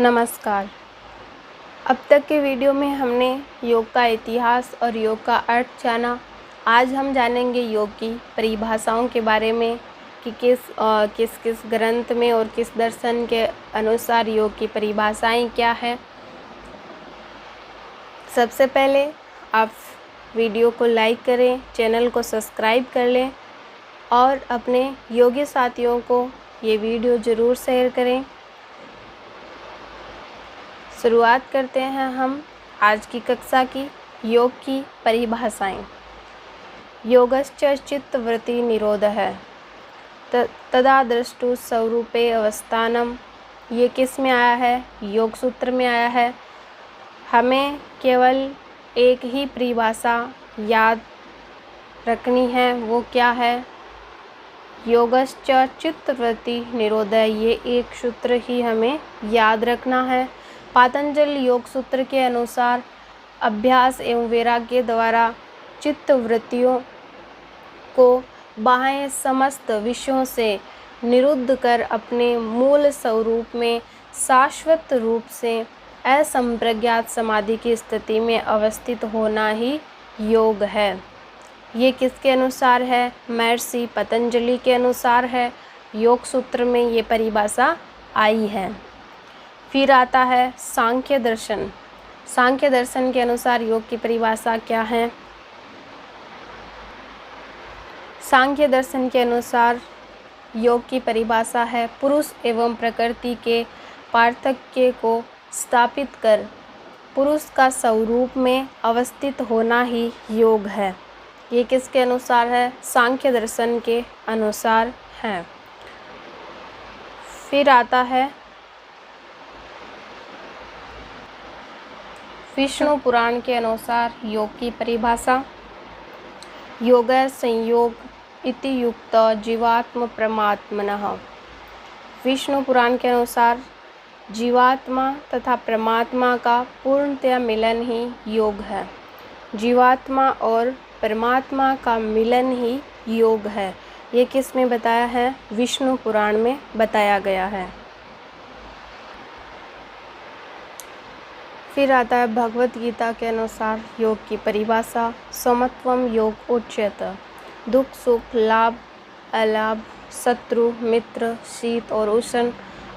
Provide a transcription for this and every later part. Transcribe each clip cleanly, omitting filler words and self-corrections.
नमस्कार। अब तक के वीडियो में हमने योग का इतिहास और योग का अर्थ जाना। आज हम जानेंगे योग की परिभाषाओं के बारे में कि किस किस ग्रंथ में और किस दर्शन के अनुसार योग की परिभाषाएं क्या है। सबसे पहले आप वीडियो को लाइक करें, चैनल को सब्सक्राइब कर लें और अपने योगी साथियों को ये वीडियो ज़रूर शेयर करें। शुरुआत करते हैं हम आज की कक्षा की योग की परिभाषाएं। योगश्च चित्तवृत्ति निरोधः तदा दृष्टु स्वरूपे अवस्थानम। ये किस में आया है? योग सूत्र में आया है। हमें केवल एक ही परिभाषा याद रखनी है, वो क्या है? योगश्च चित्तवृत्ति निरोधः। ये एक सूत्र ही हमें याद रखना है। पातंजल योग सूत्र के अनुसार अभ्यास एवं वैराग्य द्वारा चित्त वृत्तियों को बाह्य समस्त विषयों से निरुद्ध कर अपने मूल स्वरूप में शाश्वत रूप से असंप्रज्ञात समाधि की स्थिति में अवस्थित होना ही योग है। ये किसके अनुसार है? महर्षि पतंजलि के अनुसार है। योग सूत्र में ये परिभाषा आई है। फिर आता है सांख्य दर्शन। सांख्य दर्शन के अनुसार योग की परिभाषा क्या है? सांख्य दर्शन के अनुसार योग की परिभाषा है पुरुष एवं प्रकृति के पार्थक्य को स्थापित कर पुरुष का स्वरूप में अवस्थित होना ही योग है। ये किसके अनुसार है? सांख्य दर्शन के अनुसार है। फिर आता है विष्णु पुराण के अनुसार योग की परिभाषा। योग संयोग इति युक्त जीवात्म परमात्मनः। विष्णु पुराण के अनुसार जीवात्मा तथा परमात्मा का पूर्णतया मिलन ही योग है। जीवात्मा और परमात्मा का मिलन ही योग है। ये किस में बताया है? विष्णु पुराण में बताया गया है। फिर आता है भगवत गीता के अनुसार योग की परिभाषा। समत्वम योग उच्यते। दुख सुख लाभ अलाभ शत्रु मित्र शीत और उष्ण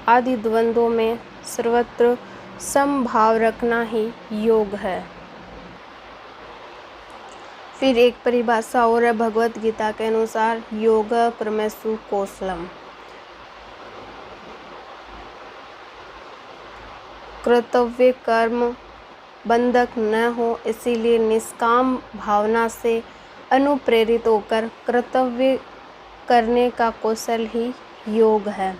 आदि द्वंद्वों में सर्वत्र समभाव रखना ही योग है। फिर एक परिभाषा और है भगवत गीता के अनुसार योग परमेशु कौशलम। कर्तव्य कर्म बंधक न हो, इसीलिए निष्काम भावना से अनुप्रेरित होकर कर्तव्य करने का कौशल ही योग है।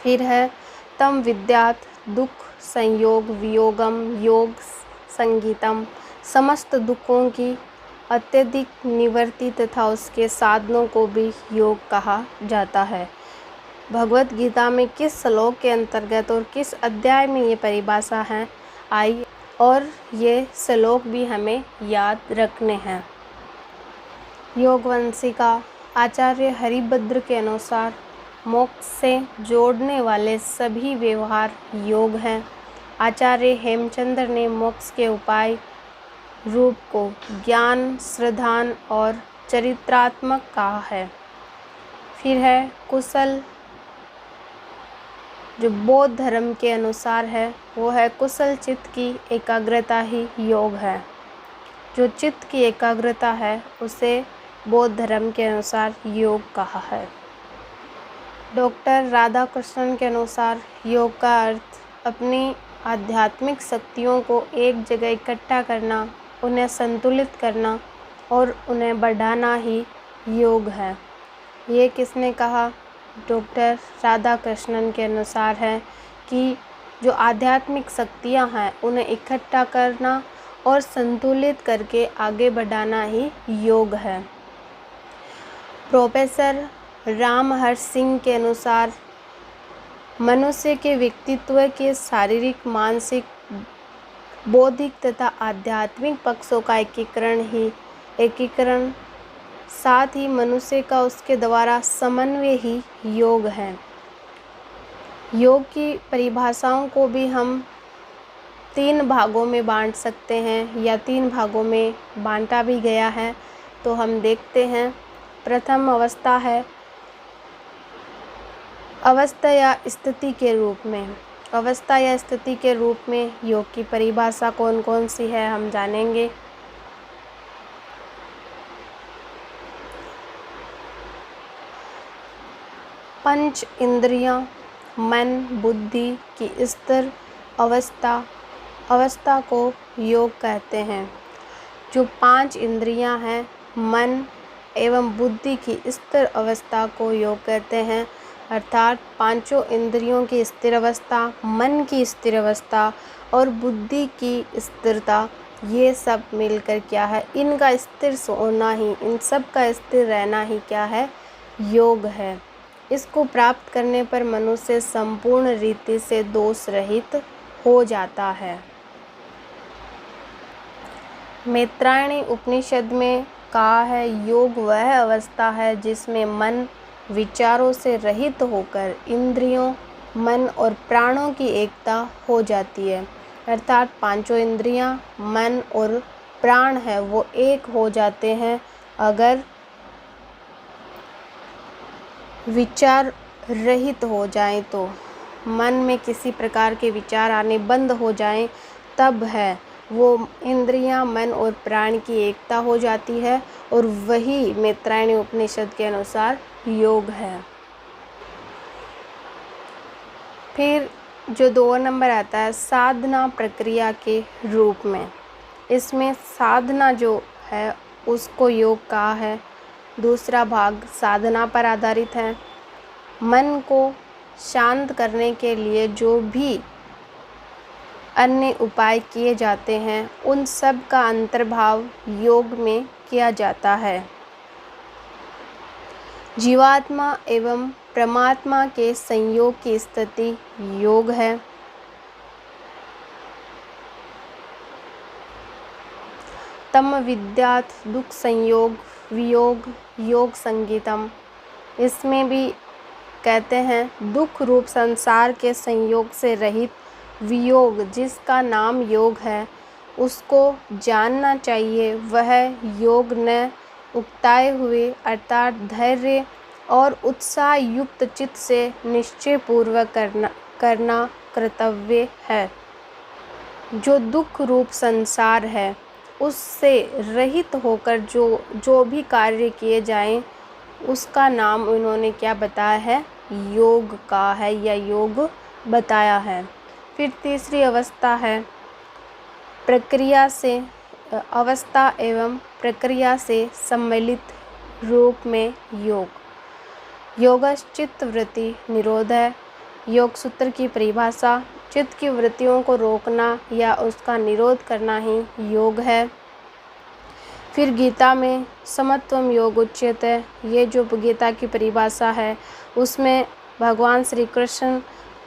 फिर है तम विद्यात दुख संयोग वियोगम योग संगीतम। समस्त दुखों की अत्यधिक निवृत्ति तथा उसके साधनों को भी योग कहा जाता है। भगवत गीता में किस श्लोक के अंतर्गत और किस अध्याय में ये परिभाषा है आई और ये श्लोक भी हमें याद रखने हैं। योगवंशिका आचार्य हरिभद्र के अनुसार मोक्ष से जोड़ने वाले सभी व्यवहार योग हैं। आचार्य हेमचंद्र ने मोक्ष के उपाय रूप को ज्ञान श्रद्धान और चरित्रात्मक कहा है। फिर है कुशल, जो बौद्ध धर्म के अनुसार है वो है कुशल चित्त की एकाग्रता ही योग है। जो चित्त की एकाग्रता है उसे बौद्ध धर्म के अनुसार योग कहा है। डॉक्टर राधाकृष्णन के अनुसार योग का अर्थ अपनी आध्यात्मिक शक्तियों को एक जगह इकट्ठा करना, उन्हें संतुलित करना और उन्हें बढ़ाना ही योग है। ये किसने कहा? डॉक्टर राधाकृष्णन के अनुसार है कि जो आध्यात्मिक शक्तियाँ हैं उन्हें इकट्ठा करना और संतुलित करके आगे बढ़ाना ही योग है। प्रोफेसर रामहर्ष सिंह के अनुसार मनुष्य के व्यक्तित्व के शारीरिक मानसिक बौद्धिक तथा आध्यात्मिक पक्षों का एकीकरण साथ ही मनुष्य का उसके द्वारा समन्वय ही योग है। योग की परिभाषाओं को भी हम 3 भागों में बांट सकते हैं या 3 भागों में बांटा भी गया है। तो हम देखते हैं। प्रथम अवस्था है अवस्था या स्थिति के रूप में। अवस्था या स्थिति के रूप में योग की परिभाषा कौन कौन सी है हम जानेंगे। पंच इंद्रियां, मन, बुद्धि की स्थिर अवस्था को योग कहते हैं। जो 5 इंद्रियां हैं, मन एवं बुद्धि की स्थिर अवस्था को योग कहते हैं। अर्थात पांचों इंद्रियों की स्थिर अवस्था, मन की स्थिर अवस्था और बुद्धि की स्थिरता, ये सब मिलकर क्या है, इनका स्थिर होना ही, इन सब का स्थिर रहना ही क्या है, योग है। इसको प्राप्त करने पर मनुष्य संपूर्ण रीति से दोष रहित हो जाता है। मैत्रायणी उपनिषद में कहा है, योग वह अवस्था है जिसमें मन विचारों से रहित होकर इंद्रियों, मन और प्राणों की एकता हो जाती है। अर्थात पांचों इंद्रियां, मन और प्राण है वो एक हो जाते हैं। अगर विचार रहित हो जाएं, तो मन में किसी प्रकार के विचार आने बंद हो जाएं, तब है वो इंद्रियां, मन और प्राण की एकता हो जाती है और वही मैत्रायणी उपनिषद के अनुसार योग है। फिर जो 2 नंबर आता है साधना प्रक्रिया के रूप में, इसमें साधना जो है उसको योग कहा है। दूसरा भाग साधना पर आधारित है। मन को शांत करने के लिए जो भी अन्य उपाय किए जाते हैं, उन सब का अंतर्भाव योग में किया जाता है। जीवात्मा एवं परमात्मा के संयोग की स्थिति योग है। तम विद्यात् दुख संयोग वियोग योग संगीतम, इसमें भी कहते हैं दुख रूप संसार के संयोग से रहित वियोग जिसका नाम योग है, उसको जानना चाहिए। वह योग न उकताए हुए अर्थात धैर्य और उत्साह युक्त चित्त से निश्चय पूर्वक करना कर्तव्य है। जो दुख रूप संसार है उससे रहित होकर जो भी कार्य किए जाएं, उसका नाम उन्होंने क्या बताया है, योग का है या योग बताया है। फिर तीसरी अवस्था है प्रक्रिया से अवस्था एवं प्रक्रिया से सम्मिलित रूप में योग। योगश्चित्त वृत्ति निरोध है। योग सूत्र की परिभाषा, चित्त की वृत्तियों को रोकना या उसका निरोध करना ही योग है। फिर गीता में समत्वम योग उच्यते, ये जो गीता की परिभाषा है उसमें भगवान श्री कृष्ण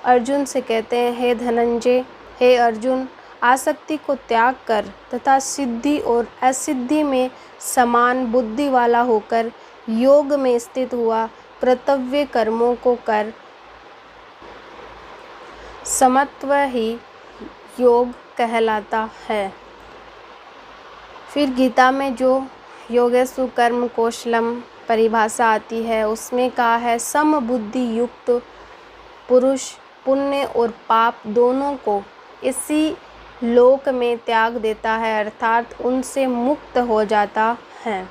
अर्जुन से कहते हैं, हे धनंजय, हे अर्जुन, आसक्ति को त्याग कर तथा सिद्धि और असिद्धि में समान बुद्धि वाला होकर योग में स्थित हुआ कर्तव्य कर्मों को कर, समत्व ही योग कहलाता है। फिर गीता में जो योगेषु कर्म कौशलम परिभाषा आती है उसमें कहा है, सम बुद्धि युक्त पुरुष पुण्य और पाप दोनों को इसी लोक में त्याग देता है, अर्थात उनसे मुक्त हो जाता है।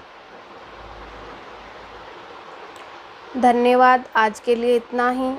धन्यवाद। आज के लिए इतना ही।